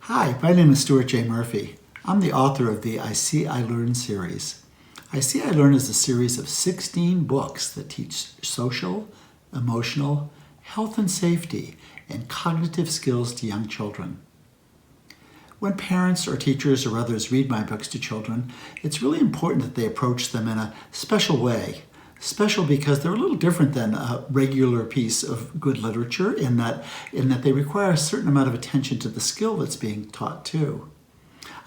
Hi, my name is Stuart J. Murphy. I'm the author of the I See, I Learn series. I See, I Learn is a series of 16 books that teach social, emotional, health and safety, and cognitive skills to young children. When parents or teachers or others read my books to children, it's really important that they approach them in a special way. Special because they're a little different than a regular piece of good literature in that they require a certain amount of attention to the skill that's being taught too.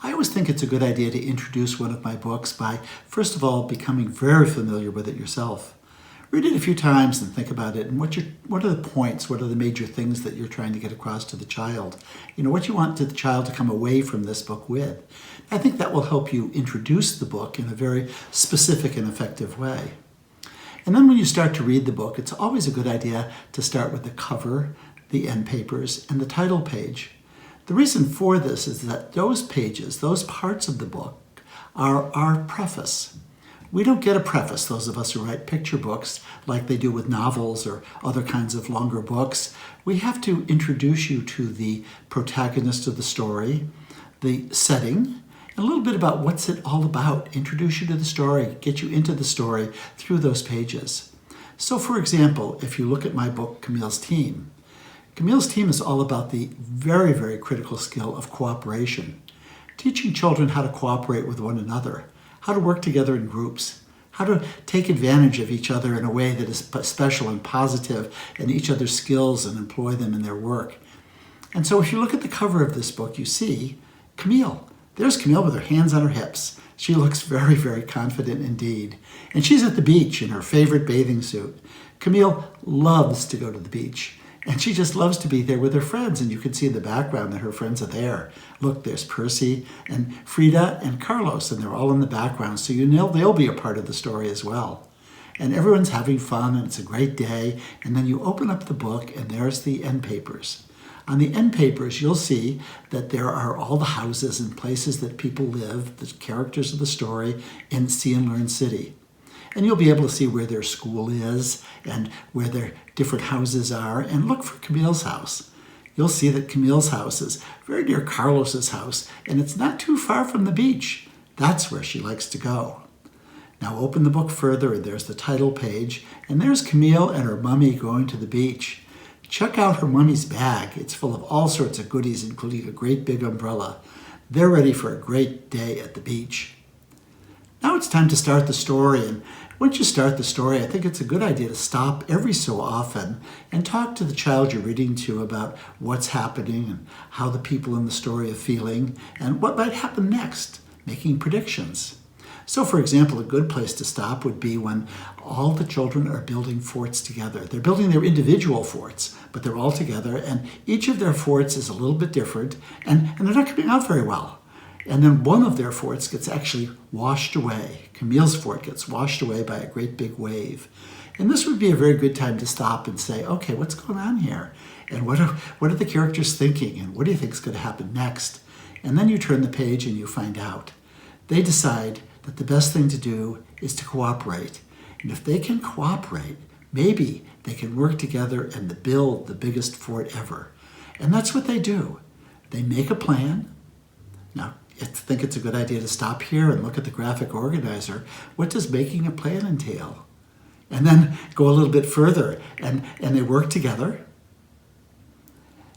I always think it's a good idea to introduce one of my books by, first of all, becoming very familiar with it yourself. Read it a few times and think about it, and what are the points, what are the major things that you're trying to get across to the child? What you want the child to come away from this book with. I think that will help you introduce the book in a very specific and effective way. And then when you start to read the book, it's always a good idea to start with the cover, the end papers, and the title page. The reason for this is that those pages, those parts of the book, are our preface. We don't get a preface, those of us who write picture books, like they do with novels or other kinds of longer books. We have to introduce you to the protagonist of the story, the setting, and a little bit about what's it all about, introduce you to the story, get you into the story through those pages. So for example, if you look at my book, Camille's Team is all about the very, very critical skill of cooperation. Teaching children how to cooperate with one another, how to work together in groups, how to take advantage of each other in a way that is special and positive and each other's skills and employ them in their work. And so if you look at the cover of this book, you see Camille. There's Camille with her hands on her hips. She looks very, very confident indeed. And she's at the beach in her favorite bathing suit. Camille loves to go to the beach. And she just loves to be there with her friends. And you can see in the background that her friends are there. Look, there's Percy and Frida and Carlos, and they're all in the background. So you know they'll be a part of the story as well. And everyone's having fun, and it's a great day. And then you open up the book, and there's the end papers. On the end papers, you'll see that there are all the houses and places that people live, the characters of the story in See and Learn City. And you'll be able to see where their school is and where their different houses are, and look for Camille's house. You'll see that Camille's house is very near Carlos's house, and it's not too far from the beach. That's where she likes to go. Now open the book further, and there's the title page, and there's Camille and her mummy going to the beach. Check out her mummy's bag. It's full of all sorts of goodies, including a great big umbrella. They're ready for a great day at the beach. Now it's time to start the story, and once you start the story, I think it's a good idea to stop every so often and talk to the child you're reading to about what's happening and how the people in the story are feeling and what might happen next, making predictions. So for example, a good place to stop would be when all the children are building forts together. They're building their individual forts, but they're all together, and each of their forts is a little bit different, and they're not coming out very well. And then one of their forts gets actually washed away. Camille's fort gets washed away by a great big wave. And this would be a very good time to stop and say, okay, what's going on here? And what are the characters thinking? And what do you think is going to happen next? And then you turn the page and you find out. They decide that the best thing to do is to cooperate. And if they can cooperate, maybe they can work together and build the biggest fort ever. And that's what they do. They make a plan. Now, I think it's a good idea to stop here and look at the graphic organizer. What does making a plan entail? And then go a little bit further, and they work together.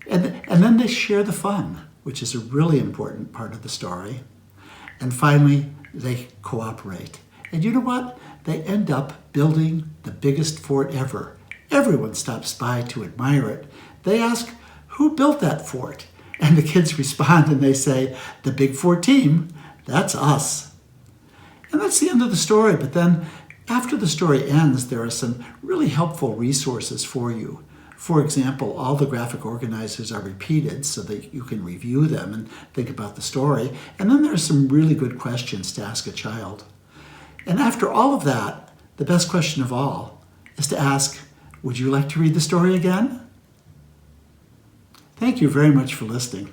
And then they share the fun, which is a really important part of the story. And finally, they cooperate. And you know what? They end up building the biggest fort ever. Everyone stops by to admire it. They ask, who built that fort? And the kids respond and they say, the Big Fort team, that's us. And that's the end of the story. But then after the story ends, there are some really helpful resources for you. For example, all the graphic organizers are repeated so that you can review them and think about the story. And then there are some really good questions to ask a child. And after all of that, the best question of all is to ask, would you like to read the story again? Thank you very much for listening.